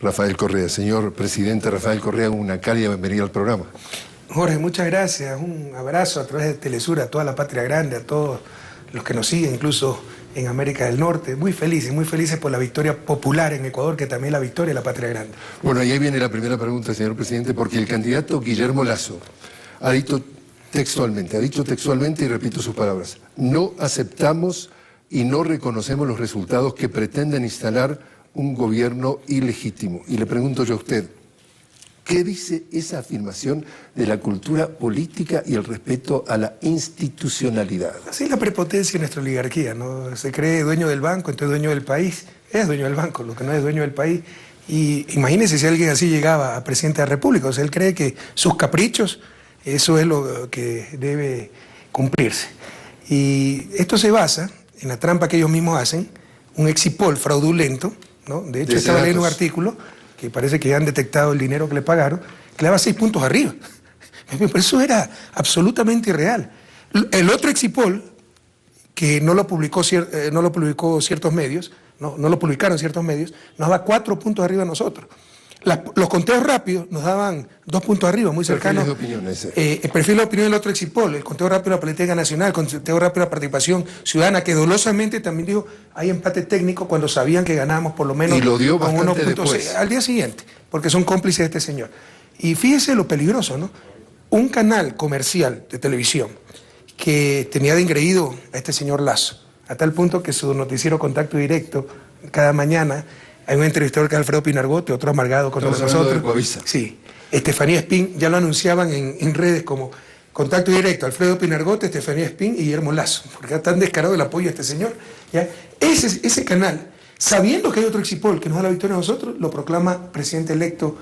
Rafael Correa. Señor presidente Rafael Correa, una cálida bienvenida al programa. Jorge, muchas gracias. Un abrazo a través de Telesur a toda la patria grande, a todos los que nos siguen, incluso en América del Norte. Muy felices por la victoria popular en Ecuador, que también es la victoria de la patria grande. Bueno, y ahí viene la primera pregunta, señor presidente, porque el candidato Guillermo Lasso ha dicho textualmente, y repito sus palabras: no aceptamos y no reconocemos los resultados que pretenden instalar un gobierno ilegítimo. Y le pregunto yo a usted, ¿qué dice esa afirmación de la cultura política y el respeto a la institucionalidad? Así es la prepotencia de nuestra oligarquía, ¿no? Se cree dueño del banco, entonces dueño del país. Es dueño del banco, lo que no es dueño del país. Y imagínese si alguien así llegaba a presidente de la República. O sea, él cree que sus caprichos, eso es lo que debe cumplirse. Y esto se basa en la trampa que ellos mismos hacen, un exipol fraudulento, ¿no? De hecho, estaba leyendo un artículo que parece que ya han detectado el dinero que le pagaron, que le daba 6 puntos arriba. Pero eso era absolutamente irreal. El otro exipol, que no lo publicaron ciertos medios, no lo publicaron ciertos medios, nos daba 4 puntos arriba a nosotros. Los conteos rápidos nos daban 2 puntos arriba, muy cercanos. El perfil de opinión del otro exipol, el conteo rápido de la Política Nacional, el conteo rápido de la participación ciudadana, que dolosamente también dijo, hay empate técnico cuando sabían que ganábamos por lo menos. Y lo dio bastante después. Al día siguiente, porque son cómplices de este señor. Y fíjese lo peligroso, ¿no? Un canal comercial de televisión que tenía de engreído a este señor Lasso, a tal punto que su noticiero Contacto Directo, cada mañana, hay un entrevistador que es Alfredo Pinargote, otro amargado con todos nosotros. Sí, Estefanía Espín, ya lo anunciaban en redes como Contacto Directo, Alfredo Pinargote, Estefanía Espín y Guillermo Lasso, porque era tan descarado el apoyo a este señor. ¿Ya? Ese canal, sabiendo que hay otro exipol que nos da la victoria a nosotros, lo proclama presidente electo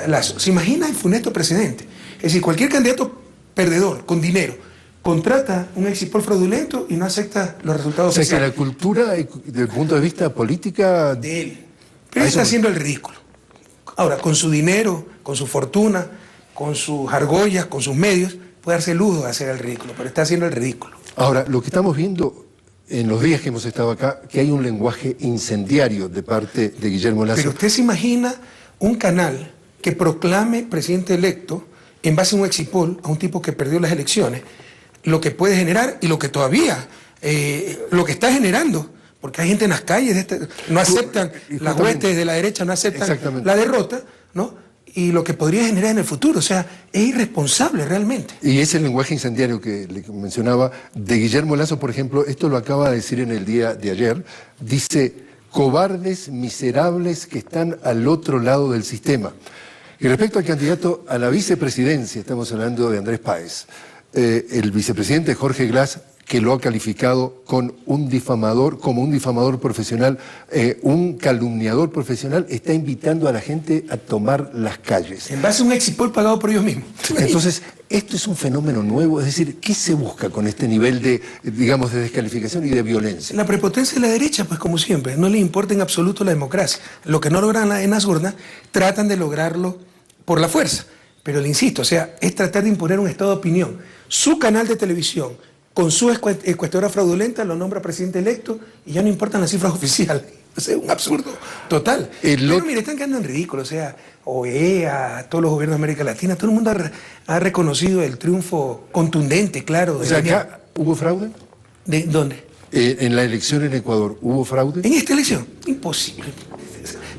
Lasso. ¿Se imagina el funesto precedente? Es decir, cualquier candidato perdedor, con dinero, contrata un exipol fraudulento y no acepta los resultados oficiales. O sea, que la cultura, desde el punto de vista política de él, pero él está haciendo el ridículo. Ahora, con su dinero, con su fortuna, con sus argollas, con sus medios, puede darse el lujo de hacer el ridículo, pero está haciendo el ridículo. Ahora, lo que estamos viendo en los días que hemos estado acá, que hay un lenguaje incendiario de parte de Guillermo Lasso. Pero usted se imagina un canal que proclame presidente electo en base a un exipol, a un tipo que perdió las elecciones, lo que puede generar y lo que todavía, lo que está generando. Porque hay gente en las calles, no aceptan, las huestes de la derecha no aceptan la derrota, ¿no? Y lo que podría generar en el futuro, o sea, es irresponsable realmente. Y ese lenguaje incendiario que le mencionaba de Guillermo Lasso, por ejemplo, esto lo acaba de decir en el día de ayer, dice: cobardes, miserables que están al otro lado del sistema. Y respecto al candidato a la vicepresidencia, estamos hablando de Andrés Páez, el vicepresidente Jorge Glass, que lo ha calificado como un difamador profesional, un calumniador profesional, está invitando a la gente a tomar las calles. En base a un exipol pagado por ellos mismos. Entonces, esto es un fenómeno nuevo, es decir, ¿qué se busca con este nivel de, digamos, de descalificación y de violencia? La prepotencia de la derecha, pues como siempre, no le importa en absoluto la democracia. Lo que no logran en las urnas, tratan de lograrlo por la fuerza. Pero le insisto, o sea, es tratar de imponer un estado de opinión. Su canal de televisión, con su encuestadora fraudulenta, lo nombra presidente electo y ya no importan las cifras oficiales. O sea, un absurdo total. Pero mire, están quedando en ridículo. O sea, OEA, todos los gobiernos de América Latina, todo el mundo ha reconocido el triunfo contundente, claro. O sea, ¿acá hubo fraude? ¿De dónde? En la elección en Ecuador, ¿hubo fraude? En esta elección, imposible.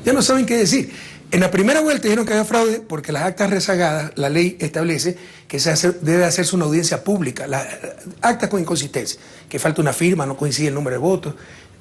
Ya no saben qué decir. En la primera vuelta dijeron que había fraude porque las actas rezagadas, la ley establece que debe hacerse una audiencia pública, las actas con inconsistencia, que falta una firma, no coincide el número de votos,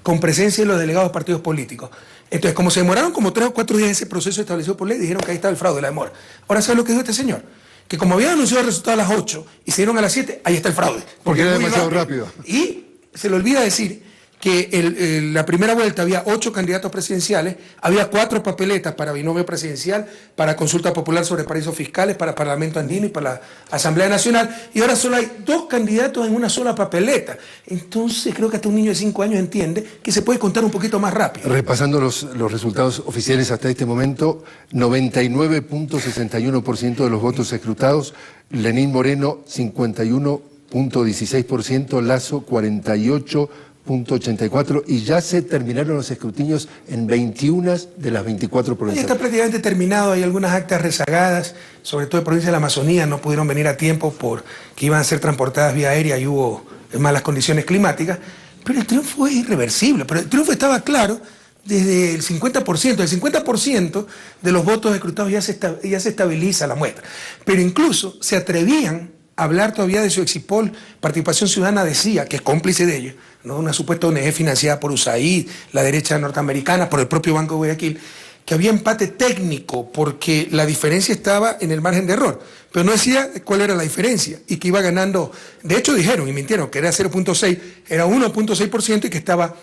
con presencia de los delegados de partidos políticos. Entonces, como se demoraron como 3 o 4 días en ese proceso establecido por ley, dijeron que ahí estaba el fraude, la demora. Ahora, ¿sabe lo que dijo este señor? Que como habían anunciado el resultado a las 8 y se dieron a las 7, ahí está el fraude. Porque era demasiado rápido. Y se le olvida decir que la primera vuelta había 8 candidatos presidenciales, había 4 papeletas para binomio presidencial, para consulta popular sobre paraísos fiscales, para Parlamento Andino y para la Asamblea Nacional, y ahora solo hay 2 candidatos en una sola papeleta. Entonces creo que hasta un niño de 5 años entiende que se puede contar un poquito más rápido. Repasando los resultados oficiales hasta este momento, 99.61% de los votos escrutados, Lenín Moreno 51.16%, Lasso 48%, 3.84 y ya se terminaron los escrutinios en 21 de las 24 Ya provincias. está prácticamente terminado, hay algunas actas rezagadas, sobre todo de provincias de la Amazonía, no pudieron venir a tiempo porque iban a ser transportadas vía aérea y hubo malas condiciones climáticas, pero el triunfo es irreversible, pero el triunfo estaba claro desde el 50%, el 50% de los votos escrutados ya se estabiliza la muestra, pero incluso se atrevían a hablar todavía de su Exipol. Participación Ciudadana decía, que es cómplice de ellos, ¿no? Una supuesta ONG financiada por USAID, la derecha norteamericana, por el propio Banco de Guayaquil, que había empate técnico porque la diferencia estaba en el margen de error, pero no decía cuál era la diferencia y que iba ganando. De hecho dijeron y mintieron que era 0.6, era 1.6% y que estaba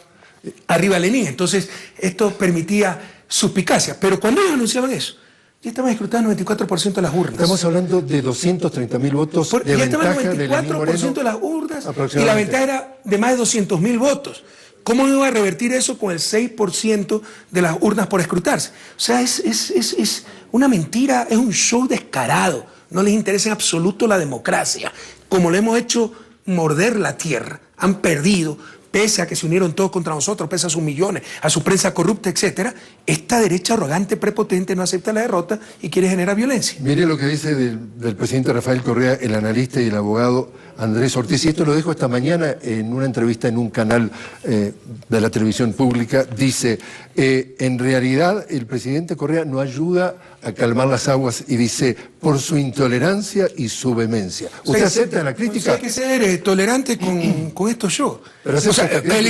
arriba Lenin. Entonces esto permitía suspicacia, pero cuando ellos anunciaban eso, ya estaban escrutados el 94% de las urnas. Estamos hablando de 230.000 votos de ya estaban ventaja el de Lenín 94% Moreno, de las urnas y la ventaja era de más de 200.000 votos. ¿Cómo iba a revertir eso con el 6% de las urnas por escrutarse? O sea, es una mentira, es un show descarado. No les interesa en absoluto la democracia. Como le hemos hecho morder la tierra, han perdido, pese a que se unieron todos contra nosotros, pese a sus millones, a su prensa corrupta, etcétera. Esta derecha arrogante, prepotente, no acepta la derrota y quiere generar violencia. Mire lo que dice del presidente Rafael Correa, el analista y el abogado Andrés Ortiz, y esto lo dijo esta mañana en una entrevista en un canal de la televisión pública. Dice, en realidad el presidente Correa no ayuda a calmar las aguas y dice, por su intolerancia y su vehemencia. ¿Usted acepta la crítica? Hay que ser tolerante con estos shows. Pero o sea, el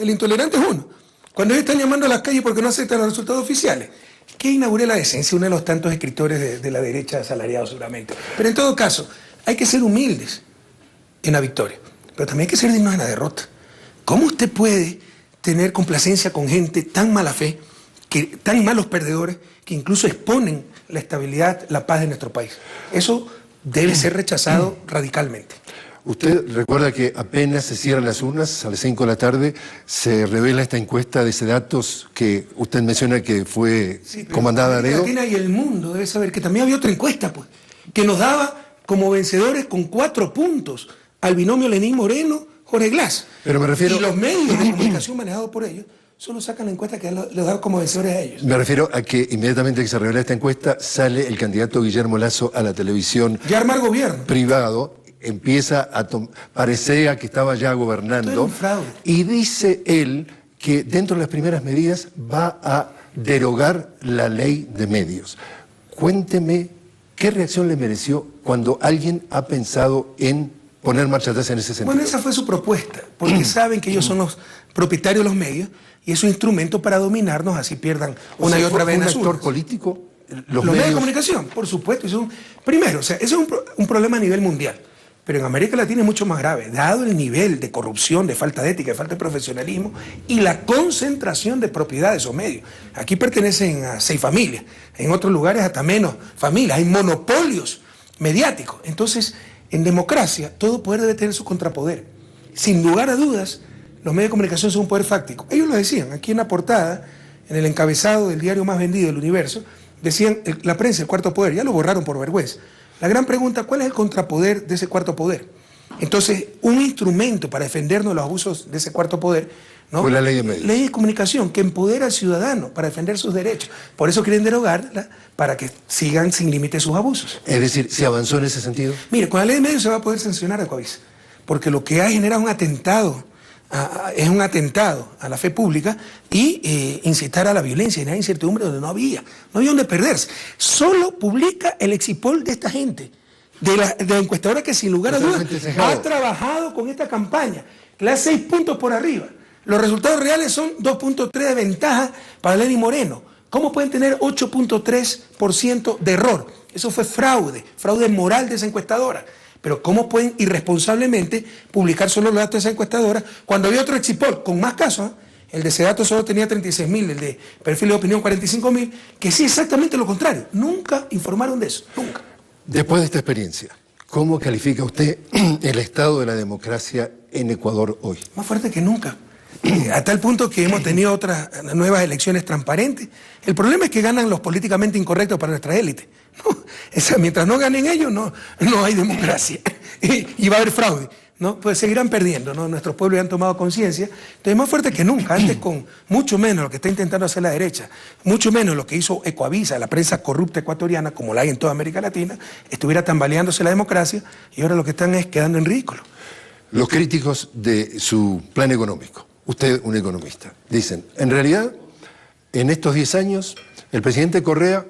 intolerante es uno. Cuando ellos están llamando a las calles porque no aceptan los resultados oficiales. Que inaugure la decencia, uno de los tantos escritores de la derecha asalariados seguramente. Pero en todo caso, hay que ser humildes en la victoria, pero también hay que ser dignos en la derrota. ¿Cómo usted puede tener complacencia con gente tan mala fe, tan malos perdedores, que incluso exponen la estabilidad, la paz de nuestro país? Eso debe ser rechazado radicalmente. Usted recuerda que apenas se cierran las urnas, a las 5 de la tarde, se revela esta encuesta de Sedatos que usted menciona que fue comandada de Argentina y el mundo debe saber que también había otra encuesta, pues, que nos daba como vencedores con 4 puntos al binomio Lenín Moreno, Jorge Glass. Pero me refiero... Y los medios de comunicación manejados por ellos solo sacan la encuesta que les da como vencedores a ellos. Me refiero a que inmediatamente que se revela esta encuesta, sale el candidato Guillermo Lasso a la televisión. Ya armar gobierno. Privado, empieza a parecía que estaba ya gobernando. Y dice él que dentro de las primeras medidas va a derogar la ley de medios. Cuénteme qué reacción le mereció cuando alguien ha pensado en poner marcha atrás en ese sentido. Bueno, esa fue su propuesta, porque saben que ellos son los propietarios de los medios y es un instrumento para dominarnos, así pierdan una y otra vez. ¿Un actor político? Los medios de comunicación, por supuesto. Primero, o sea, eso es un problema a nivel mundial, pero en América Latina es mucho más grave, dado el nivel de corrupción, de falta de ética, de falta de profesionalismo y la concentración de propiedad de esos medios. Aquí pertenecen a 6 familias, en otros lugares hasta menos familias, hay monopolios mediáticos. Entonces, en democracia, todo poder debe tener su contrapoder. Sin lugar a dudas, los medios de comunicación son un poder fáctico. Ellos lo decían, aquí en la portada, en el encabezado del diario más vendido del universo, decían la prensa, el cuarto poder, ya lo borraron por vergüenza. La gran pregunta, ¿cuál es el contrapoder de ese cuarto poder? Entonces, un instrumento para defendernos de los abusos de ese cuarto poder, ¿no? Fue la ley de medios. Ley de comunicación que empodera al ciudadano para defender sus derechos. Por eso quieren derogarla, para que sigan sin límite sus abusos. Es decir, ¿se avanzó en ese sentido? Mire, con la ley de medios se va a poder sancionar a Coavisa, porque lo que ha generado un atentado, es un atentado a la fe pública y incitar a la violencia y generar incertidumbre donde no había donde perderse. Solo publica el Exipol de esta gente, de la encuestadora que sin lugar a dudas ha trabajado con esta campaña, que le da 6 puntos por arriba. Los resultados reales son 2.3 de ventaja para Lenín Moreno. ¿Cómo pueden tener 8.3% de error? Eso fue fraude moral de esa encuestadora. Pero ¿cómo pueden irresponsablemente publicar solo los datos de esa encuestadora cuando había otro Exipol con más casos? El de Sedatos solo tenía 36.000, el de Perfil de Opinión 45.000, que sí, exactamente lo contrario. Nunca informaron de eso, nunca. Después de esta experiencia, ¿cómo califica usted el estado de la democracia en Ecuador hoy? Más fuerte que nunca. A tal punto que hemos tenido otras nuevas elecciones transparentes. El problema es que ganan los políticamente incorrectos para nuestra élite. No, mientras no ganen ellos, no hay democracia. Y va a haber fraude. ¿no? Pues seguirán perdiendo, ¿no? Nuestros pueblos ya han tomado conciencia. Entonces, más fuerte que nunca, antes con mucho menos lo que está intentando hacer la derecha, mucho menos lo que hizo Ecoavisa, la prensa corrupta ecuatoriana, como la hay en toda América Latina, estuviera tambaleándose la democracia y ahora lo que están es quedando en ridículo. Los críticos de su plan económico, usted un economista, dicen, en realidad, en estos 10 años, el presidente Correa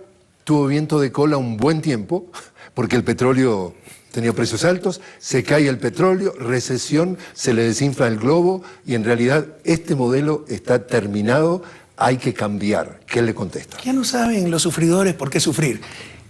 tuvo viento de cola un buen tiempo, porque el petróleo tenía precios altos, se cae el petróleo, recesión, se le desinfla el globo y en realidad este modelo está terminado, hay que cambiar. ¿Qué le contesta? Ya no saben los sufridores por qué sufrir.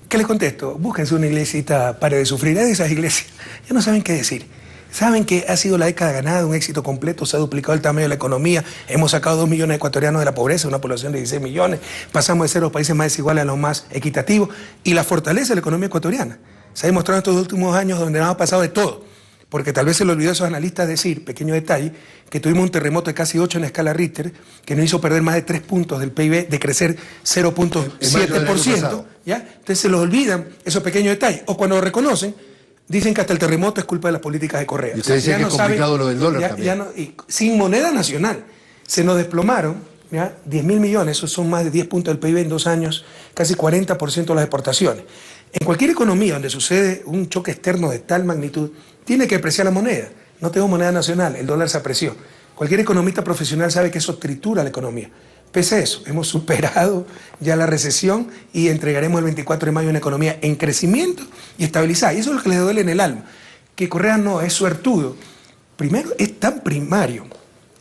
¿Qué les contesto? Búsquense una iglesita para de sufrir. Es de esas iglesias. Ya no saben qué decir. Saben que ha sido la década ganada, un éxito completo, se ha duplicado el tamaño de la economía, hemos sacado 2 millones de ecuatorianos de la pobreza, una población de 16 millones, pasamos de ser los países más desiguales a los más equitativos, y la fortaleza de la economía ecuatoriana se ha demostrado en estos últimos años donde nos ha pasado de todo, porque tal vez se le olvidó a esos analistas decir, pequeño detalle, que tuvimos un terremoto de casi 8 en la escala Richter, que nos hizo perder más de 3 puntos del PIB, de crecer 0.7%, ¿ya? Entonces se los olvidan esos pequeños detalles, o cuando lo reconocen, dicen que hasta el terremoto es culpa de las políticas de Correa. Y usted decía que es complicado lo del dólar también. Y sin moneda nacional. Se nos desplomaron, ¿ya? 10.000 millones, esos son más de 10 puntos del PIB en 2 años, casi 40% de las exportaciones. En cualquier economía donde sucede un choque externo de tal magnitud, tiene que apreciar la moneda. No tengo moneda nacional, el dólar se apreció. Cualquier economista profesional sabe que eso tritura la economía. Pese a eso, hemos superado ya la recesión y entregaremos el 24 de mayo una economía en crecimiento y estabilizada. Y eso es lo que les duele en el alma. Que Correa no es suertudo. Primero, es tan primario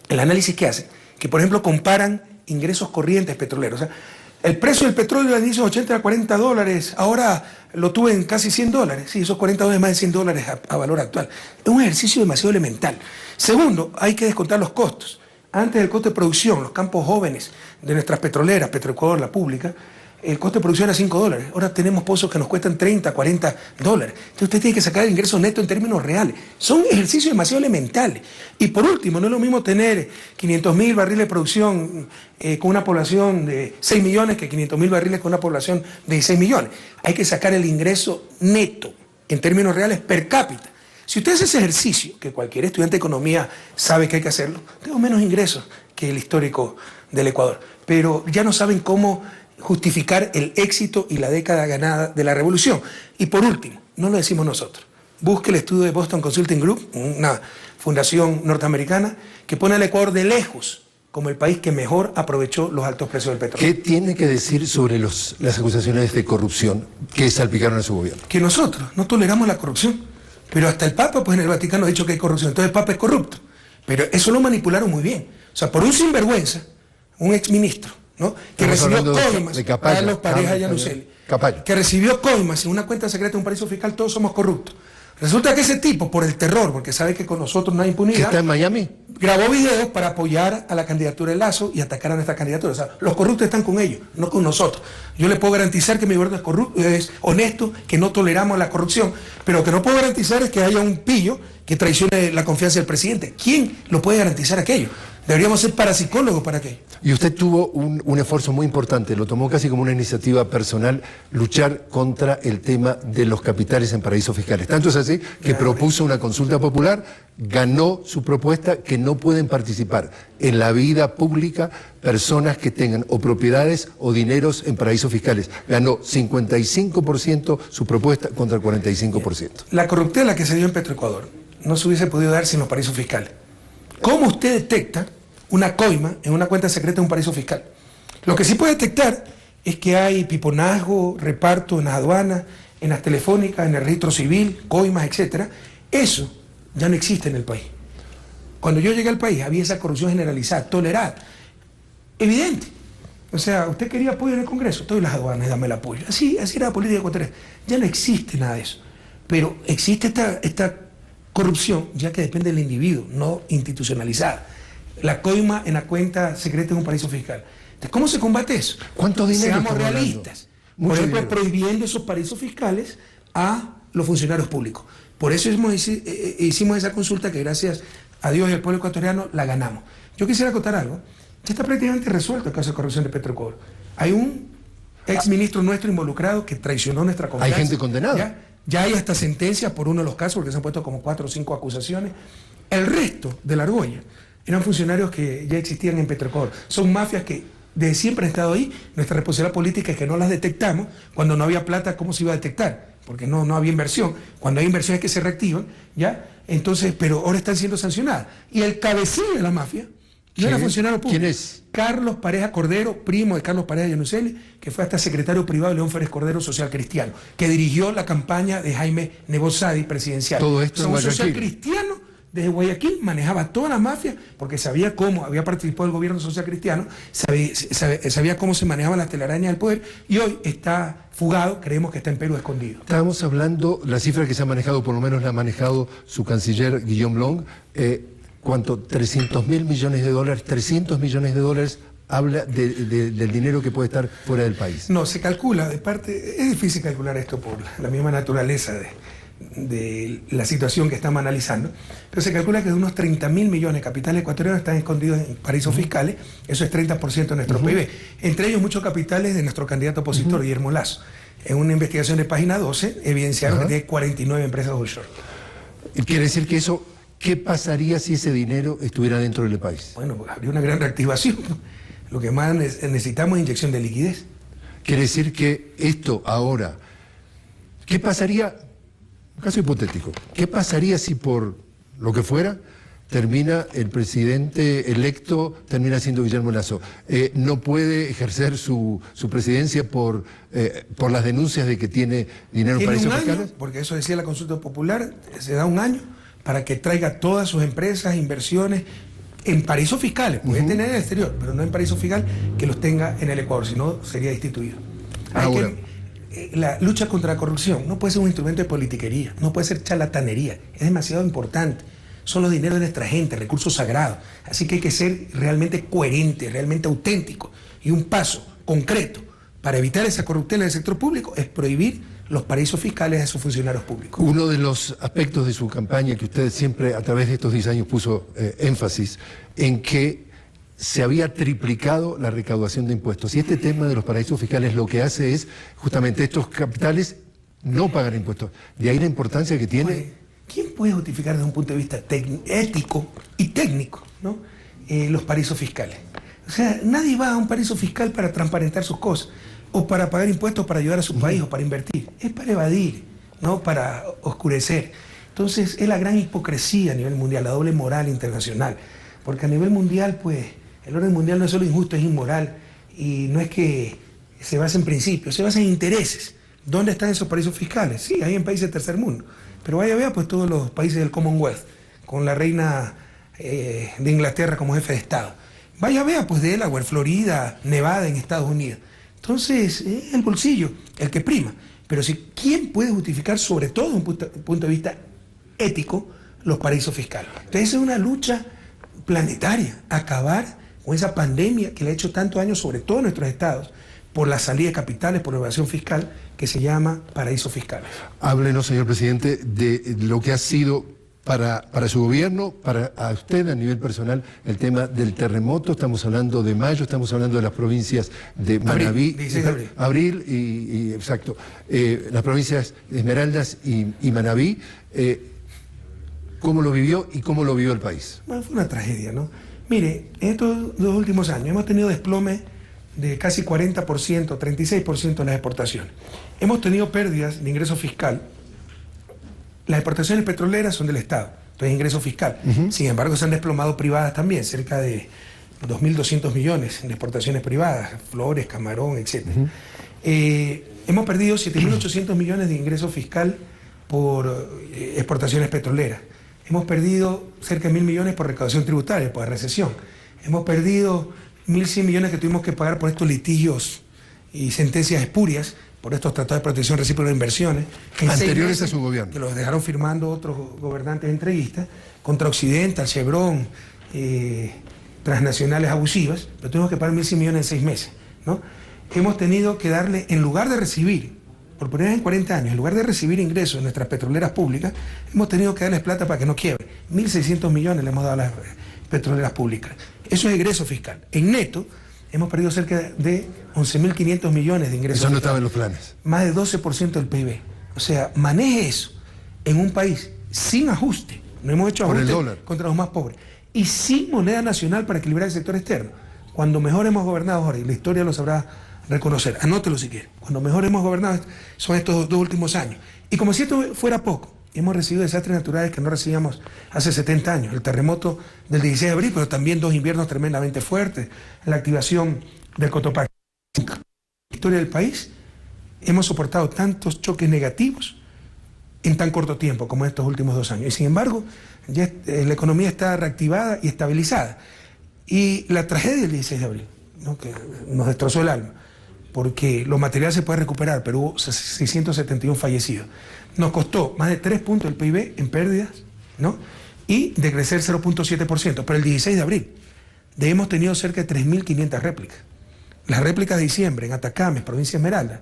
el análisis que hace, que por ejemplo comparan ingresos corrientes petroleros. O sea, el precio del petróleo al inicio de 80 a 40 dólares, ahora lo tuve en casi 100 dólares. Sí, esos 40 dólares más de 100 dólares a valor actual. Es un ejercicio demasiado elemental. Segundo, hay que descontar los costos. Antes del costo de producción, los campos jóvenes de nuestras petroleras, Petroecuador, la pública, el costo de producción era 5 dólares. Ahora tenemos pozos que nos cuestan 30, 40 dólares. Entonces usted tiene que sacar el ingreso neto en términos reales. Son ejercicios demasiado elementales. Y por último, no es lo mismo tener 500.000 barriles de producción con una población de 6 millones que 500.000 barriles con una población de 16 millones. Hay que sacar el ingreso neto en términos reales per cápita. Si usted hace ese ejercicio, que cualquier estudiante de economía sabe que hay que hacerlo, tengo menos ingresos que el histórico del Ecuador, pero ya no saben cómo justificar el éxito y la década ganada de la revolución. Y por último, no lo decimos nosotros, busque el estudio de Boston Consulting Group, una fundación norteamericana, que pone al Ecuador de lejos como el país que mejor aprovechó los altos precios del petróleo. ¿Qué tiene que decir sobre las acusaciones de corrupción que salpicaron a su gobierno? Que nosotros no toleramos la corrupción. Pero hasta el Papa, pues en el Vaticano ha dicho que hay corrupción. Entonces el Papa es corrupto. Pero eso lo manipularon muy bien. O sea, por un sinvergüenza, un exministro, ¿no? Que recibió coimas, Carlos Pareja Yanuseli, que recibió coimas en una cuenta secreta de un paraíso fiscal, todos somos corruptos. Resulta que ese tipo, por el terror, porque sabe que con nosotros no hay impunidad, ¿que está en Miami? Grabó videos para apoyar a la candidatura de Lazo y atacar a nuestra candidatura. O sea, los corruptos están con ellos, no con nosotros. Yo le puedo garantizar que mi gobierno es honesto, que no toleramos la corrupción, pero lo que no puedo garantizar es que haya un pillo que traicione la confianza del presidente. ¿Quién lo puede garantizar aquello? Deberíamos ser parapsicólogos para aquello. Y usted tuvo un esfuerzo muy importante, lo tomó casi como una iniciativa personal, luchar contra el tema de los capitales en paraísos fiscales. Tanto es así que propuso una consulta popular, ganó su propuesta, que no pueden participar en la vida pública personas que tengan o propiedades o dineros en paraísos fiscales. Ganó 55% su propuesta contra el 45%. La corruptela que se dio en Petroecuador no se hubiese podido dar sin los paraísos fiscales. ¿Cómo usted detecta una coima en una cuenta secreta de un paraíso fiscal? Lo que sí puede detectar es que hay piponazgo, reparto en las aduanas, en las telefónicas, en el registro civil, coimas, etc. Eso ya no existe en el país. Cuando yo llegué al país había esa corrupción generalizada, tolerada, evidente. O sea, usted quería apoyo en el Congreso, estoy en las aduanas, dame el apoyo. Así era la política ecuatoriana. Ya no existe nada de eso. Pero existe esta corrupción, ya que depende del individuo, no institucionalizada. La coima en la cuenta secreta de un paraíso fiscal. Entonces, ¿cómo se combate eso? ¿Cuánto dinero? Seamos realistas. Por ejemplo, prohibiendo esos paraísos fiscales a los funcionarios públicos. Por eso hicimos esa consulta que gracias a Dios y al pueblo ecuatoriano la ganamos. Yo quisiera acotar algo. Ya está prácticamente resuelto el caso de corrupción de Petroecuador. Hay un exministro nuestro involucrado que traicionó nuestra confianza. ¿Hay gente condenada? ¿Ya? Ya hay hasta sentencias por uno de los casos, porque se han puesto como 4 o 5 acusaciones. El resto de la argolla eran funcionarios que ya existían en Petroecuador. Son mafias que desde siempre han estado ahí. Nuestra responsabilidad política es que no las detectamos. Cuando no había plata, ¿cómo se iba a detectar? Porque no había inversión. Cuando hay inversión es que se reactivan, ¿ya? Entonces, pero ahora están siendo sancionadas. Y el cabecilla de la mafia no era funcionario público. ¿Quién es? Carlos Pareja Cordero, primo de Carlos Pareja Yanuseli, que fue hasta secretario privado de León Férez Cordero, social cristiano, que dirigió la campaña de Jaime Nebozadi presidencial. Todo esto en un Guayaquil. social cristiano desde Guayaquil, manejaba toda la mafia, porque sabía cómo, había participado del gobierno social cristiano, sabía cómo se manejaban las telarañas del poder, y hoy está fugado, creemos que está en Perú escondido. Estábamos hablando, la cifra que se ha manejado, por lo menos la ha manejado su canciller Guillaume Long, ¿cuánto? 300.000 millones de dólares, 300 millones de dólares, habla del dinero que puede estar fuera del país. No, se calcula, de parte, es difícil calcular esto por la misma naturaleza de la situación que estamos analizando, pero se calcula que de unos 30.000 millones de capitales ecuatorianos están escondidos en paraísos fiscales, eso es 30% de nuestro PIB, entre ellos muchos capitales de nuestro candidato opositor, Guillermo Lasso. En una investigación de página 12 evidenciaron que tiene 49 empresas offshore. Quiere decir que eso, ¿qué pasaría si ese dinero estuviera dentro del país? Bueno, pues habría una gran reactivación. Lo que más necesitamos es inyección de liquidez. Quiere decir que esto ahora, ¿qué pasaría? Un caso hipotético. ¿Qué pasaría si por lo que fuera termina el presidente electo, termina siendo Guillermo Lasso? No puede ejercer su presidencia por las denuncias de que tiene dinero en paraísos fiscales. Porque eso decía la consulta popular, se da un año para que traiga todas sus empresas, inversiones en paraísos fiscales. Puede tener en el exterior, pero no en paraísos fiscales, que los tenga en el Ecuador, si no sería destituido. Ahora, la lucha contra la corrupción no puede ser un instrumento de politiquería, no puede ser charlatanería, es demasiado importante. Son los dineros de nuestra gente, recursos sagrados. Así que hay que ser realmente coherente, realmente auténtico. Y un paso concreto para evitar esa corruptela del sector público es prohibir los paraísos fiscales a sus funcionarios públicos. Uno de los aspectos de su campaña que usted siempre a través de estos 10 años puso énfasis en que se había triplicado la recaudación de impuestos. Y este tema de los paraísos fiscales lo que hace es justamente estos capitales no pagar impuestos. De ahí la importancia que tiene. Oye, ¿quién puede justificar desde un punto de vista ético y técnico, ¿no? Los paraísos fiscales? O sea, nadie va a un paraíso fiscal para transparentar sus cosas, o para pagar impuestos para ayudar a su país, o para invertir. Es para evadir, no para oscurecer. Entonces, es la gran hipocresía a nivel mundial, la doble moral internacional. Porque a nivel mundial, pues, el orden mundial no es solo injusto, es inmoral. Y no es que se basa en principios, se basa en intereses. ¿Dónde están esos paraísos fiscales? Sí, hay en países del tercer mundo. Pero vaya, vea, pues todos los países del Commonwealth, con la reina de Inglaterra como jefe de Estado. Vaya, vea, pues Delaware, Florida, Nevada en Estados Unidos. Entonces, es el bolsillo el que prima. Pero si, ¿quién puede justificar, sobre todo desde un punto de vista ético, los paraísos fiscales? Entonces, es una lucha planetaria, acabar con esa pandemia que le ha hecho tanto daño, sobre todo en nuestros estados, por la salida de capitales, por la evasión fiscal, que se llama paraísos fiscales. Háblenos, señor presidente, de lo que ha sido para su gobierno, para a usted a nivel personal, el tema del terremoto. Estamos hablando de mayo, estamos hablando de las provincias de Manabí, 16 de abril. Exacto, las provincias de Esmeraldas y Manabí. ¿Cómo lo vivió y cómo lo vivió el país? Bueno, fue una tragedia, ¿no? Mire, en estos 2 últimos años hemos tenido desplome de casi 40%, 36% en las exportaciones. Hemos tenido pérdidas de ingreso fiscal. Las exportaciones petroleras son del Estado, entonces ingreso fiscal. Sin embargo, se han desplomado privadas también, cerca de 2.200 millones de exportaciones privadas, flores, camarón, etc. Hemos perdido 7.800 millones de ingreso fiscal por exportaciones petroleras. Hemos perdido cerca de 1.000 millones por recaudación tributaria, por la recesión. Hemos perdido 1.100 millones que tuvimos que pagar por estos litigios y sentencias espurias, por estos tratados de protección recíproca de inversiones. Anteriores a su gobierno. Que los dejaron firmando otros gobernantes entreguistas, contra Occidental, Chevron, transnacionales abusivas, pero tuvimos que pagar 1.100 millones en 6 meses, ¿no? Hemos tenido que darle, en lugar de recibir, por primera vez en 40 años, en lugar de recibir ingresos de nuestras petroleras públicas, hemos tenido que darles plata para que no quiebren. 1.600 millones le hemos dado a las petroleras públicas. Eso es egreso fiscal. En neto, hemos perdido cerca de 11.500 millones de ingresos. Eso no estaba en los planes. Más de 12% del PIB. O sea, maneje eso en un país sin ajuste. No hemos hecho ajuste contra los más pobres. Y sin moneda nacional para equilibrar el sector externo. Cuando mejor hemos gobernado, Jorge, y la historia lo sabrá reconocer, anótelo si quiere, cuando mejor hemos gobernado son estos 2 últimos años. Y como si esto fuera poco, hemos recibido desastres naturales que no recibíamos hace 70 años. El terremoto del 16 de abril, pero también 2 inviernos tremendamente fuertes, la activación del Cotopaxi. En la historia del país hemos soportado tantos choques negativos en tan corto tiempo como estos últimos 2 años. Y sin embargo, ya la economía está reactivada y estabilizada. Y la tragedia del 16 de abril, ¿no?, que nos destrozó el alma, porque lo material se puede recuperar, pero hubo 671 fallecidos. Nos costó más de 3 puntos del PIB en pérdidas, ¿no?, y de crecer 0.7%. Pero el 16 de abril hemos tenido cerca de 3.500 réplicas. Las réplicas de diciembre en Atacames, provincia Esmeralda,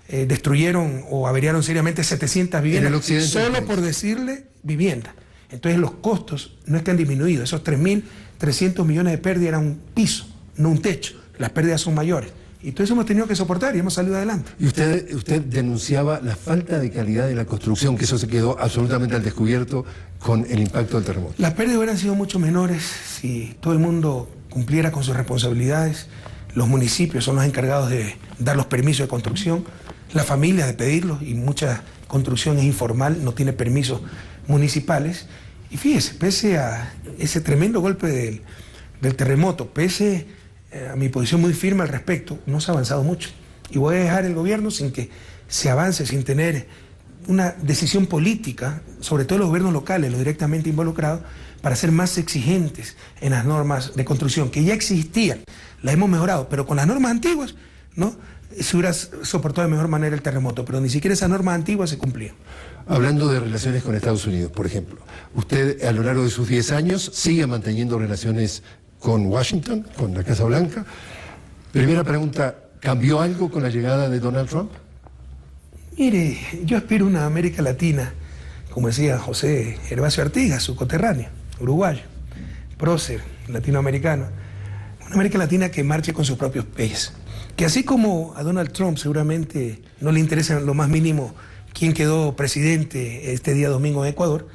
destruyeron o averiaron seriamente 700 viviendas, solo por decirle vivienda. Entonces los costos no es que han disminuido, esos 3.300 millones de pérdidas eran un piso, no un techo, las pérdidas son mayores. Y todo eso hemos tenido que soportar y hemos salido adelante. Y usted denunciaba la falta de calidad de la construcción, que eso se quedó absolutamente al descubierto con el impacto del terremoto. Las pérdidas hubieran sido mucho menores si todo el mundo cumpliera con sus responsabilidades. Los municipios son los encargados de dar los permisos de construcción, las familias de pedirlos, y mucha construcción es informal, no tiene permisos municipales. Y fíjese, pese a ese tremendo golpe del terremoto, pese a mi posición muy firme al respecto, no se ha avanzado mucho. Y voy a dejar el gobierno sin que se avance, sin tener una decisión política, sobre todo los gobiernos locales, los directamente involucrados, para ser más exigentes en las normas de construcción, que ya existían, las hemos mejorado, pero con las normas antiguas, ¿no?, se hubiera soportado de mejor manera el terremoto, pero ni siquiera esas normas antiguas se cumplían. Hablando de relaciones con Estados Unidos, por ejemplo, usted a lo largo de sus 10 años sigue manteniendo relaciones con Washington, con la Casa Blanca. Primera pregunta, ¿cambió algo con la llegada de Donald Trump? Mire, yo aspiro a una América Latina, como decía José Gervasio Artigas, su coterráneo, uruguayo, prócer, latinoamericano, una América Latina que marche con sus propios pies. Que así como a Donald Trump seguramente no le interesa en lo más mínimo quién quedó presidente este día domingo en Ecuador,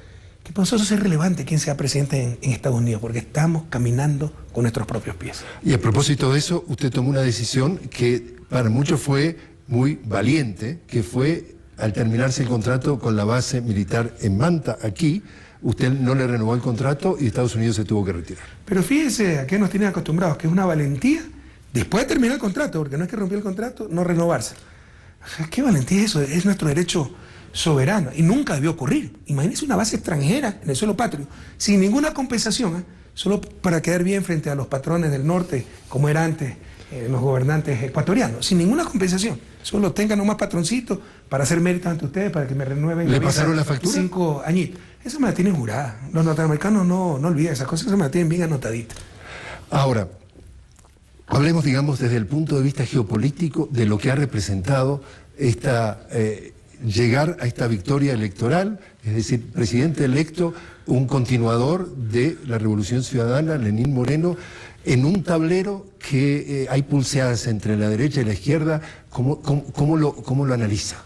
que para nosotros es relevante quién sea presidente en Estados Unidos, porque estamos caminando con nuestros propios pies. Y a propósito de eso, usted tomó una decisión que para muchos fue muy valiente, que fue al terminarse el contrato con la base militar en Manta, aquí, usted no le renovó el contrato y Estados Unidos se tuvo que retirar. Pero fíjese a qué nos tienen acostumbrados, que es una valentía después de terminar el contrato, porque no es que rompió el contrato, no renovarse. O sea, ¿qué valentía es eso? Es nuestro derecho soberano y nunca debió ocurrir. Imagínense una base extranjera en el suelo patrio, sin ninguna compensación, solo para quedar bien frente a los patrones del norte, como era antes los gobernantes ecuatorianos, sin ninguna compensación. Solo tengan nomás patroncito para hacer méritos ante ustedes, para que me renueven. ¿Le pasaron la factura? 5 añitos. Eso me la tienen jurada. Los norteamericanos no olvidan esas cosas, se me la tienen bien anotadita. Ahora, hablemos, digamos, desde el punto de vista geopolítico de lo que ha representado llegar a esta victoria electoral, es decir, presidente electo, un continuador de la Revolución Ciudadana, Lenín Moreno, en un tablero que hay pulseadas entre la derecha y la izquierda. ¿Cómo lo analiza?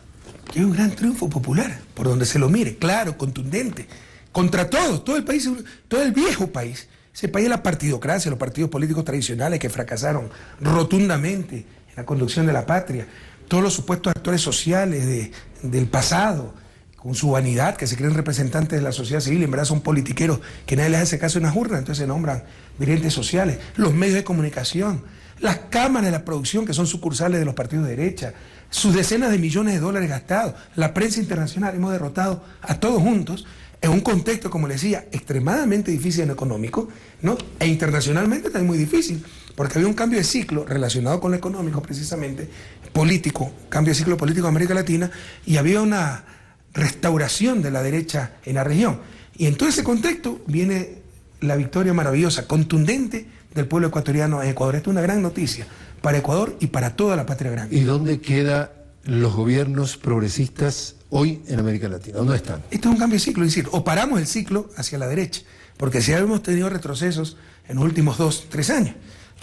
Que es un gran triunfo popular, por donde se lo mire, claro, contundente, contra todos, todo el país, todo el viejo país. Ese país es la partidocracia, los partidos políticos tradicionales que fracasaron rotundamente en la conducción de la patria, todos los supuestos actores sociales del pasado, con su vanidad, que se creen representantes de la sociedad civil, en verdad son politiqueros que nadie les hace caso en las urnas, entonces se nombran dirigentes sociales, los medios de comunicación, las cámaras de la producción, que son sucursales de los partidos de derecha, sus decenas de millones de dólares gastados, la prensa internacional, hemos derrotado a todos juntos, en un contexto, como les decía, extremadamente difícil en lo económico, ¿no? E internacionalmente también muy difícil, porque había un cambio de ciclo relacionado con lo económico, precisamente, político, cambio de ciclo político en América Latina, y había una restauración de la derecha en la región. Y en todo ese contexto viene la victoria maravillosa, contundente del pueblo ecuatoriano en Ecuador. Esto es una gran noticia para Ecuador y para toda la patria grande. ¿Y dónde quedan los gobiernos progresistas hoy en América Latina? ¿Dónde están? Esto es un cambio de ciclo, es decir, o paramos el ciclo hacia la derecha, porque si hemos tenido retrocesos en los últimos 2, 3 años.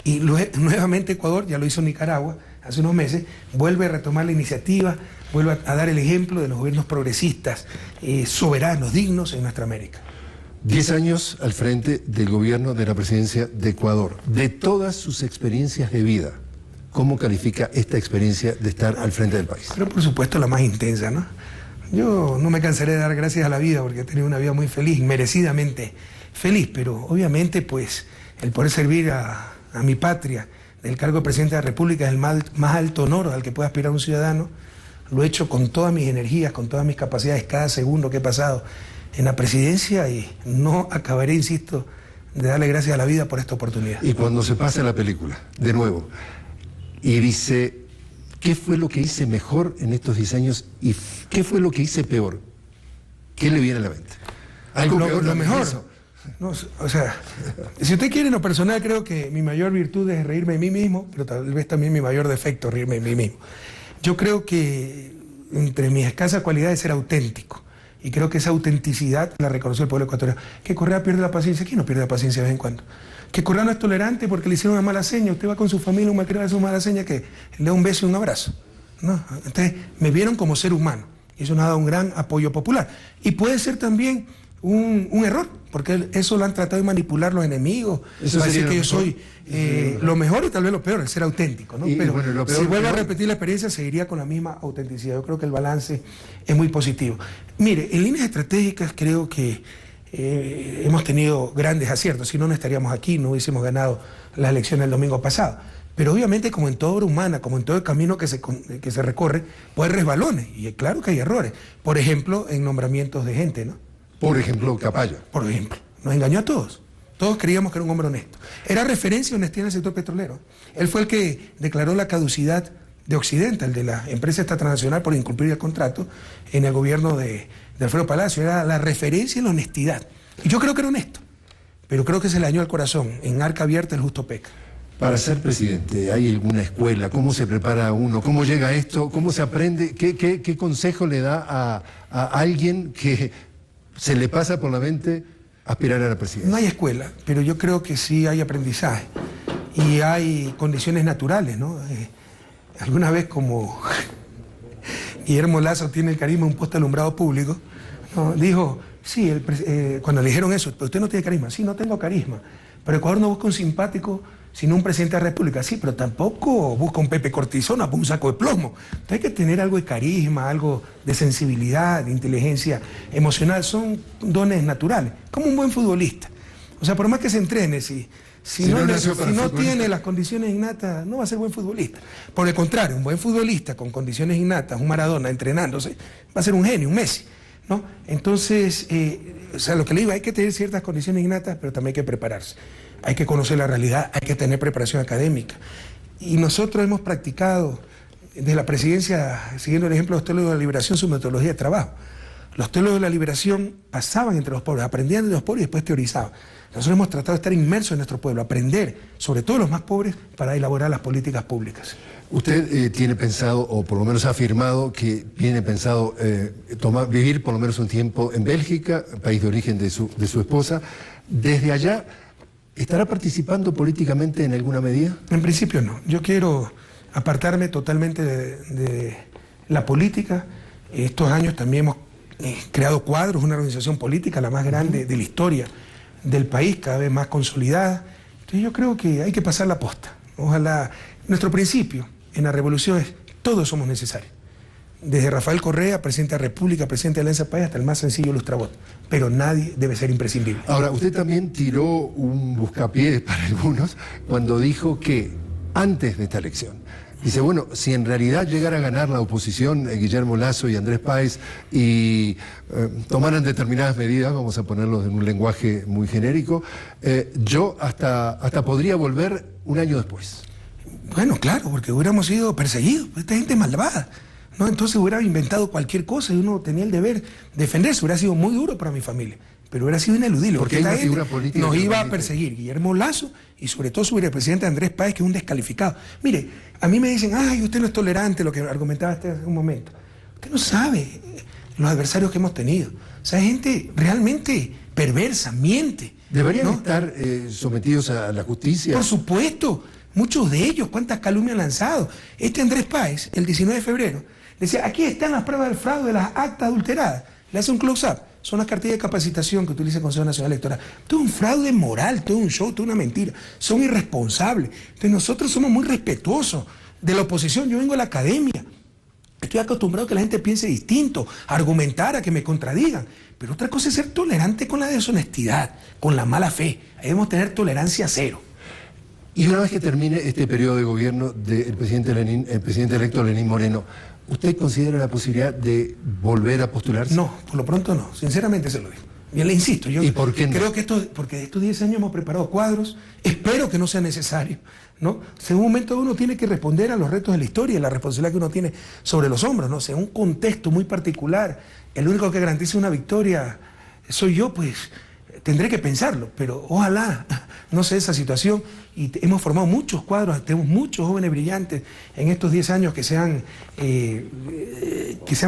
Y nuevamente Ecuador, ya lo hizo Nicaragua, hace unos meses, vuelve a retomar la iniciativa, vuelve a dar el ejemplo de los gobiernos progresistas, soberanos, dignos en nuestra América. 10 años al frente del gobierno de la presidencia de Ecuador. De todas sus experiencias de vida, ¿cómo califica esta experiencia de estar al frente del país? Pero por supuesto la más intensa, ¿no? Yo no me cansaré de dar gracias a la vida porque he tenido una vida muy feliz, merecidamente feliz, pero obviamente pues el poder servir a mi patria del cargo de presidente de la República es el más alto honor al que puede aspirar un ciudadano. Lo he hecho con todas mis energías, con todas mis capacidades, cada segundo que he pasado en la presidencia, y no acabaré, insisto, de darle gracias a la vida por esta oportunidad. Y cuando se pasa la película, de nuevo, y dice, ¿qué fue lo que hice mejor en estos 10 años y qué fue lo que hice peor? ¿Qué le viene a la mente? Algo peor, lo mejor. No, o sea, si usted quiere en lo personal, creo que mi mayor virtud es reírme de mí mismo, pero tal vez también mi mayor defecto es reírme de mí mismo. Yo creo que entre mis escasas cualidades ser auténtico, y creo que esa autenticidad la reconoció el pueblo ecuatoriano. Que Correa pierde la paciencia. ¿Quién no pierde la paciencia de vez en cuando? Que Correa no es tolerante porque le hicieron una mala seña. Usted va con su familia, un malcriado hace una mala seña, que le da un beso y un abrazo, ¿no? Entonces me vieron como ser humano, y eso nos ha dado un gran apoyo popular. Y puede ser también un error, porque eso lo han tratado de manipular los enemigos, para decir que yo soy lo mejor y tal vez lo peor, el ser auténtico, ¿no? Pero bueno, si vuelvo a repetir la experiencia, seguiría con la misma autenticidad. Yo creo que el balance es muy positivo. Mire, en líneas estratégicas creo que hemos tenido grandes aciertos, si no, no estaríamos aquí, no hubiésemos ganado las elecciones el domingo pasado. Pero obviamente, como en toda obra humana, como en todo el camino que se recorre, puede haber resbalones, y claro que hay errores. Por ejemplo, en nombramientos de gente, ¿no? Por ejemplo, Capaya. Por ejemplo, nos engañó a todos. Todos creíamos que era un hombre honesto. Era referencia y honestidad en el sector petrolero. Él fue el que declaró la caducidad de Occidental, de la empresa esta transnacional, por incumplir el contrato en el gobierno de Alfredo Palacio. Era la referencia en la honestidad. Y yo creo que era honesto, pero creo que se le dañó el corazón. En arca abierta el justo peca. Para ser presidente, ¿hay alguna escuela? ¿Cómo se prepara uno? ¿Cómo llega a esto? ¿Cómo se aprende? ¿Qué consejo le da a alguien que se le pasa por la mente aspirar a la presidencia? No hay escuela, pero yo creo que sí hay aprendizaje y hay condiciones naturales, ¿no? Alguna vez, como Guillermo Lasso tiene el carisma de un poste alumbrado público, ¿no? Dijo, sí, cuando le dijeron eso, pero usted no tiene carisma. Sí, no tengo carisma, pero Ecuador no busca un simpático, sino un presidente de la República. Sí, pero tampoco busca un Pepe Cortisona, un saco de plomo. Entonces hay que tener algo de carisma, algo de sensibilidad, de inteligencia emocional. Son dones naturales, como un buen futbolista. O sea, por más que se entrene, si no tiene las condiciones innatas, no va a ser buen futbolista. Por el contrario, un buen futbolista con condiciones innatas, un Maradona entrenándose, va a ser un genio, un Messi, ¿no? Entonces, o sea, lo que le digo, hay que tener ciertas condiciones innatas, pero también hay que prepararse. Hay que conocer la realidad, hay que tener preparación académica. Y nosotros hemos practicado desde la presidencia, siguiendo el ejemplo de los teólogos de la liberación, su metodología de trabajo. Los teólogos de la liberación pasaban entre los pueblos, aprendían de los pueblos y después teorizaban. Nosotros hemos tratado de estar inmersos en nuestro pueblo, aprender, sobre todo los más pobres, para elaborar las políticas públicas. Usted tiene pensado, o por lo menos ha afirmado, que tiene pensado vivir por lo menos un tiempo en Bélgica, país de origen de su esposa. Desde allá, ¿estará participando políticamente en alguna medida? En principio no. Yo quiero apartarme totalmente de la política. Estos años también hemos creado Cuadros, una organización política, la más grande de la historia del país, cada vez más consolidada. Entonces yo creo que hay que pasar la posta. Ojalá. Nuestro principio en la revolución es: todos somos necesarios. Desde Rafael Correa, presidente de la República, presidente de la Alianza País, hasta el más sencillo Lustrabot. Pero nadie debe ser imprescindible. Ahora, usted también tiró un buscapiés para algunos cuando dijo que antes de esta elección, dice, bueno, si en realidad llegara a ganar la oposición, Guillermo Lasso y Andrés Páez, y tomaran determinadas medidas, vamos a ponerlos en un lenguaje muy genérico, yo hasta podría volver un año después. Bueno, claro, porque hubiéramos sido perseguidos. Esta gente es malvada, ¿no? Entonces hubiera inventado cualquier cosa y uno tenía el deber de defenderse. Hubiera sido muy duro para mi familia, pero hubiera sido ineludible, porque esta gente nos iba a perseguir. Guillermo Lasso y sobre todo su vicepresidente Andrés Páez, que es un descalificado. Mire, a mí me dicen, ay, usted no es tolerante, lo que argumentaba hace un momento. Usted no sabe los adversarios que hemos tenido. O sea, hay gente realmente perversa, miente. ¿Deberían estar sometidos a la justicia? Por supuesto. Muchos de ellos, cuántas calumnias han lanzado. Este Andrés Páez, el 19 de febrero, decía, aquí están las pruebas del fraude de las actas adulteradas. Le hace un close-up. Son las cartillas de capacitación que utiliza el Consejo Nacional Electoral. Todo un fraude moral, todo un show, toda una mentira. Son irresponsables. Entonces nosotros somos muy respetuosos de la oposición. Yo vengo de la academia. Estoy acostumbrado a que la gente piense distinto, a argumentar, a que me contradigan. Pero otra cosa es ser tolerante con la deshonestidad, con la mala fe. Ahí debemos tener tolerancia cero. Y una vez que termine este periodo de gobierno del presidente electo Lenín Moreno, ¿usted considera la posibilidad de volver a postularse? No, por lo pronto no. Sinceramente se lo digo. Bien, le insisto. Yo ¿Y por qué no? Creo que porque estos 10 años hemos preparado cuadros. Espero que no sea necesario, ¿no? En un momento uno tiene que responder a los retos de la historia, la responsabilidad que uno tiene sobre los hombros, ¿no? En un contexto muy particular, el único que garantiza una victoria soy yo, pues tendré que pensarlo, pero ojalá no sea esa situación. Y hemos formado muchos cuadros, tenemos muchos jóvenes brillantes en estos 10 años que se han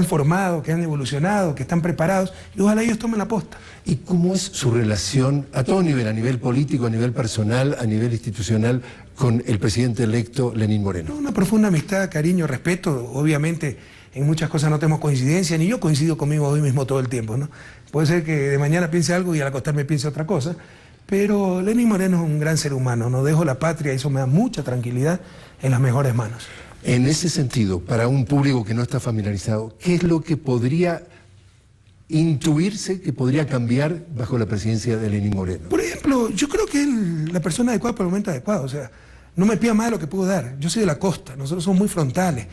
formado, que han evolucionado, que están preparados, y ojalá ellos tomen la posta. ¿Y cómo es su relación a todo nivel, a nivel político, a nivel personal, a nivel institucional, con el presidente electo Lenín Moreno? Una profunda amistad, cariño, respeto. Obviamente en muchas cosas no tenemos coincidencia, ni yo coincido conmigo hoy mismo todo el tiempo, ¿no? Puede ser que de mañana piense algo y al acostarme piense otra cosa, pero Lenín Moreno es un gran ser humano, no dejo la patria y eso me da mucha tranquilidad en las mejores manos. En ese sentido, para un público que no está familiarizado, ¿qué es lo que podría intuirse que podría cambiar bajo la presidencia de Lenín Moreno? Por ejemplo, yo creo que es la persona adecuada para el momento adecuado, o sea, no me pida más de lo que puedo dar. Yo soy de la costa, nosotros somos muy frontales,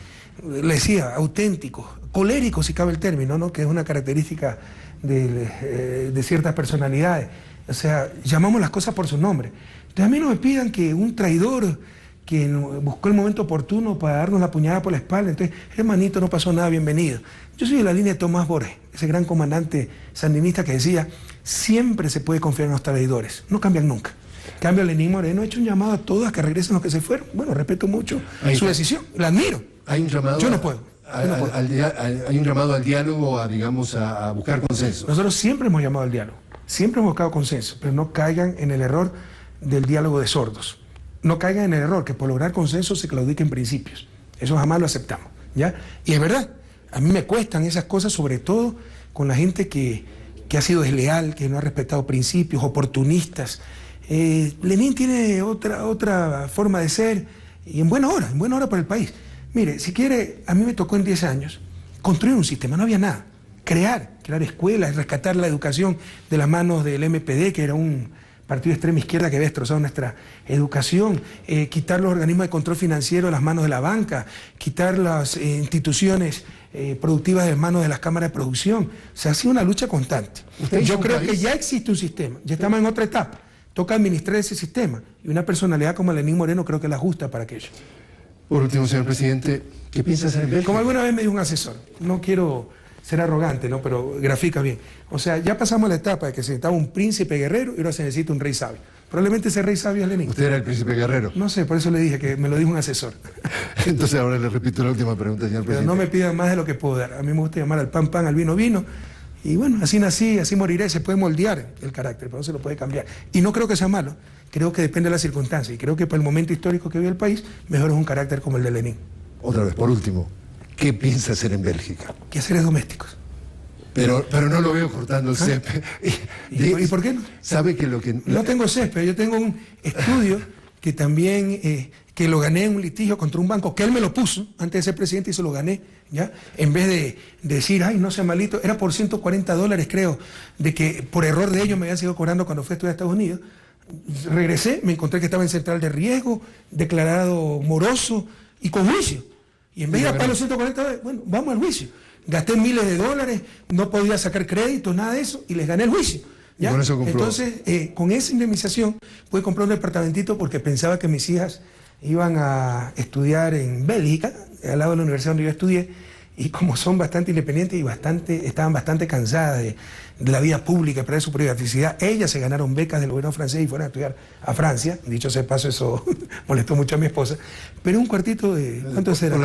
le decía, auténticos, coléricos si cabe el término, ¿no? Que es una característica de ciertas personalidades. O sea, llamamos las cosas por su nombre. Entonces a mí no me pidan que un traidor que buscó el momento oportuno para darnos la puñalada por la espalda, entonces, hermanito, no pasó nada, bienvenido. Yo soy de la línea de Tomás Borges, ese gran comandante sandinista que decía, siempre se puede confiar en los traidores, no cambian nunca. En cambio, Lenín Moreno ha hecho un llamado a todos a que regresen los que se fueron. Bueno, respeto mucho su decisión, la admiro. Hay un llamado. Yo no puedo. Hay un llamado al diálogo, a buscar consenso. Nosotros siempre hemos llamado al diálogo, siempre hemos buscado consenso, pero no caigan en el error del diálogo de sordos. No caigan en el error que por lograr consenso se claudiquen principios. Eso jamás lo aceptamos, ¿ya? Y es verdad, a mí me cuestan esas cosas, sobre todo con la gente que ha sido desleal, que no ha respetado principios, oportunistas. Lenín tiene otra forma de ser, y en buena hora para el país. Mire, si quiere, a mí me tocó en 10 años construir un sistema, no había nada. Crear escuelas, rescatar la educación de las manos del MPD, que era un partido de extrema izquierda que había destrozado nuestra educación, quitar los organismos de control financiero de las manos de la banca, quitar las instituciones productivas de las manos de las cámaras de producción. O sea, ha sido una lucha constante. Yo creo que ya existe un sistema, ya estamos en otra etapa. Toca administrar ese sistema y una personalidad como Lenín Moreno creo que es la justa para aquello. Por último, señor presidente, ¿qué piensa hacer en Bélgica? Como alguna vez me dijo un asesor, no quiero ser arrogante, ¿no? Pero grafica bien. O sea, ya pasamos la etapa de que se necesitaba un príncipe guerrero y ahora se necesita un rey sabio. Probablemente ese rey sabio es Lenín. ¿Usted era el príncipe guerrero? No sé, por eso le dije que me lo dijo un asesor. Entonces ahora le repito la última pregunta, señor presidente. Pero no me pidan más de lo que puedo dar. A mí me gusta llamar al pan pan, al vino vino. Y bueno, así nací, así moriré. Se puede moldear el carácter, pero no se lo puede cambiar. Y no creo que sea malo. Creo que depende de las circunstancias. Y creo que para el momento histórico que vive el país, mejor es un carácter como el de Lenín. Otra vez, por último, ¿qué piensa hacer en Bélgica? Quehaceres domésticos. Pero no lo veo cortando el césped. ¿Y por qué no? ¿Sabe que lo que...? No tengo césped, yo tengo un estudio que también, que lo gané en un litigio contra un banco, que él me lo puso antes de ser presidente y se lo gané, ¿ya? En vez de decir, ay, no sea malito, era por $140, creo, de que por error de ellos me habían seguido cobrando cuando fui a estudiar a Estados Unidos. Regresé, me encontré que estaba en central de riesgo, declarado moroso y con juicio. Y en vez de pagar los $140, bueno, vamos al juicio. Gasté miles de dólares, no podía sacar créditos, nada de eso, y les gané el juicio. ¿Ya? Con eso compró. Entonces, con esa indemnización pude comprar un departamentito porque pensaba que mis hijas iban a estudiar en Bélgica, al lado de la universidad donde yo estudié, y como son bastante independientes y estaban bastante cansadas de la vida pública, de perder su privacidad, ellas se ganaron becas del gobierno francés y fueron a estudiar a Francia. Dicho sea de paso, eso molestó mucho a mi esposa. Pero un cuartito de, ¿cuánto será?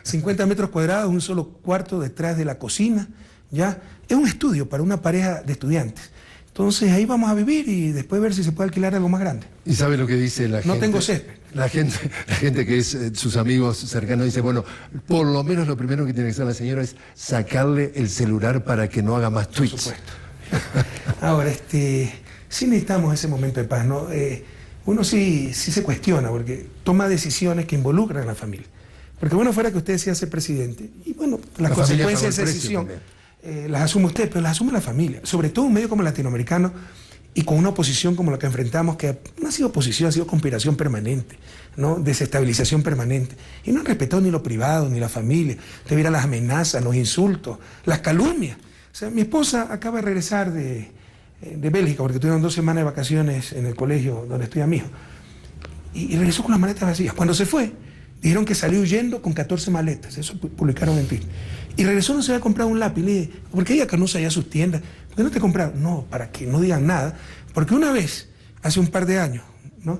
50 metros cuadrados, un solo cuarto detrás de la cocina, ¿ya? Es un estudio para una pareja de estudiantes. Entonces ahí vamos a vivir y después ver si se puede alquilar algo más grande. ¿Y sabe lo que dice la gente? No tengo césped. La gente que es sus amigos cercanos dice, bueno, por lo menos lo primero que tiene que hacer la señora es sacarle el celular para que no haga más tweets. Por supuesto. Ahora, sí necesitamos ese momento de paz, ¿no? Uno sí se cuestiona porque toma decisiones que involucran a la familia. Porque bueno fuera que usted sea ser presidente y bueno, las consecuencias de esa decisión las asume usted, pero las asume la familia. Sobre todo un medio como latinoamericano y con una oposición como la que enfrentamos, que no ha sido oposición, ha sido conspiración permanente, ¿no? Desestabilización permanente. Y no han respetado ni lo privado, ni la familia. Usted viera las amenazas, los insultos, las calumnias. O sea, mi esposa acaba de regresar de Bélgica, porque tuvieron 2 semanas de vacaciones en el colegio donde estudia mi hijo. Y regresó con las maletas vacías. Cuando se fue, dijeron que salió huyendo con 14 maletas. Eso publicaron en Twitter. Y regresó, no se había comprado un lápiz. Le dije, ¿por qué ella conoce allá sus tiendas? ¿Por qué no te compraron? No, para que no digan nada. Porque una vez, hace un par de años, ¿no?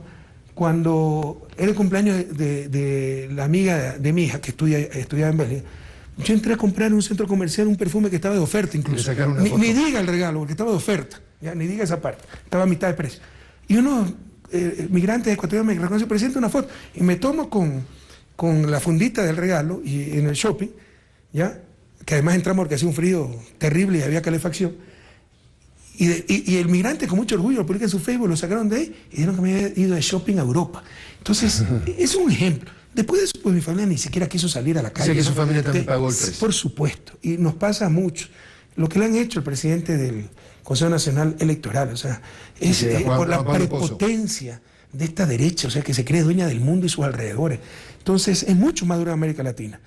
Cuando era el cumpleaños de la amiga de mi hija, que estudiaba en Bélgica, yo entré a comprar en un centro comercial un perfume que estaba de oferta incluso. Ni diga el regalo, porque estaba de oferta. Ya, ni diga esa parte. Estaba a mitad de precio. Y unos migrantes ecuatorianos me reconocen, presenta una foto. Y me tomo con la fundita del regalo y en el shopping, ¿ya? Que además entramos porque hacía un frío terrible y había calefacción. Y el migrante con mucho orgullo lo publica en su Facebook, lo sacaron de ahí y dijeron que me había ido de shopping a Europa. Entonces, es un ejemplo. Después de eso, pues mi familia ni siquiera quiso salir a la calle. O sea que su familia también pagó el precio. Por supuesto. Y nos pasa mucho. Lo que le han hecho el presidente del Consejo Nacional Electoral, o sea, es por la prepotencia de esta derecha, o sea, que se cree dueña del mundo y sus alrededores. Entonces, es mucho más dura en América Latina.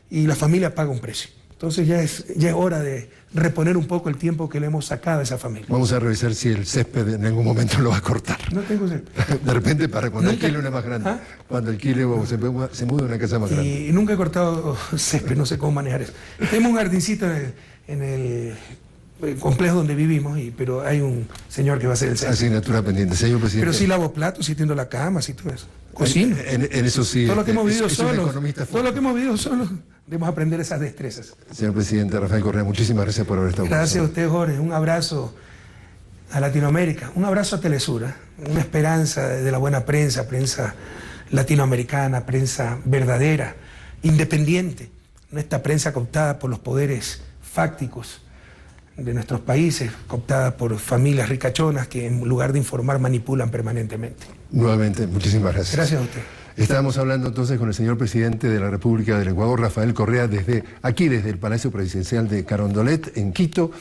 Y la familia paga un precio. Entonces ya es hora de reponer un poco el tiempo que le hemos sacado a esa familia. Vamos a revisar si el césped en algún momento lo va a cortar. No tengo césped. De repente para cuando alquile una más grande. ¿Ah? Cuando alquile o se mude a una casa más grande. Y nunca he cortado césped, no sé cómo manejar eso. Tenemos un jardincito en el complejo donde vivimos, pero hay un señor que va a hacer el césped. Asignatura pendiente, señor presidente. Pero sí lavo platos, sí tiendo la cama, sí todo eso. Cocino. En eso sí. Todo lo que hemos vivido solos. Todo lo que hemos vivido solos. Debemos aprender esas destrezas. Señor presidente Rafael Correa, muchísimas gracias por haber estado con nosotros. Gracias a usted, Jorge. Un abrazo a Latinoamérica, un abrazo a Telesur, una esperanza de la buena prensa, prensa latinoamericana, prensa verdadera, independiente, no esta prensa cooptada por los poderes fácticos de nuestros países, cooptada por familias ricachonas que en lugar de informar manipulan permanentemente. Nuevamente, muchísimas gracias. Gracias a usted. Estábamos hablando entonces con el señor presidente de la República del Ecuador, Rafael Correa, desde el Palacio Presidencial de Carondelet, en Quito.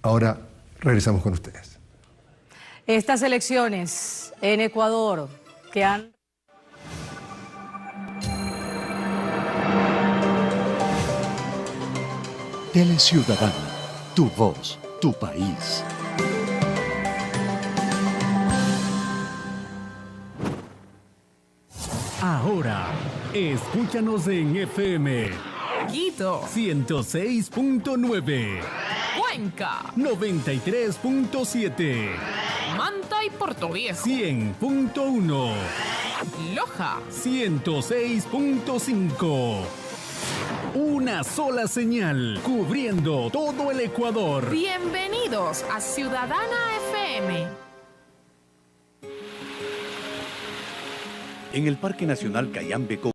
Ahora regresamos con ustedes. Estas elecciones en Ecuador que han... Teleciudadana, tu voz, tu país. Ahora, escúchanos en FM Quito 106.9, Cuenca 93.7, Manta y Portoviejo 100.1, Loja 106.5. Una sola señal, cubriendo todo el Ecuador. Bienvenidos a Ciudadana FM. En el Parque Nacional Cayambe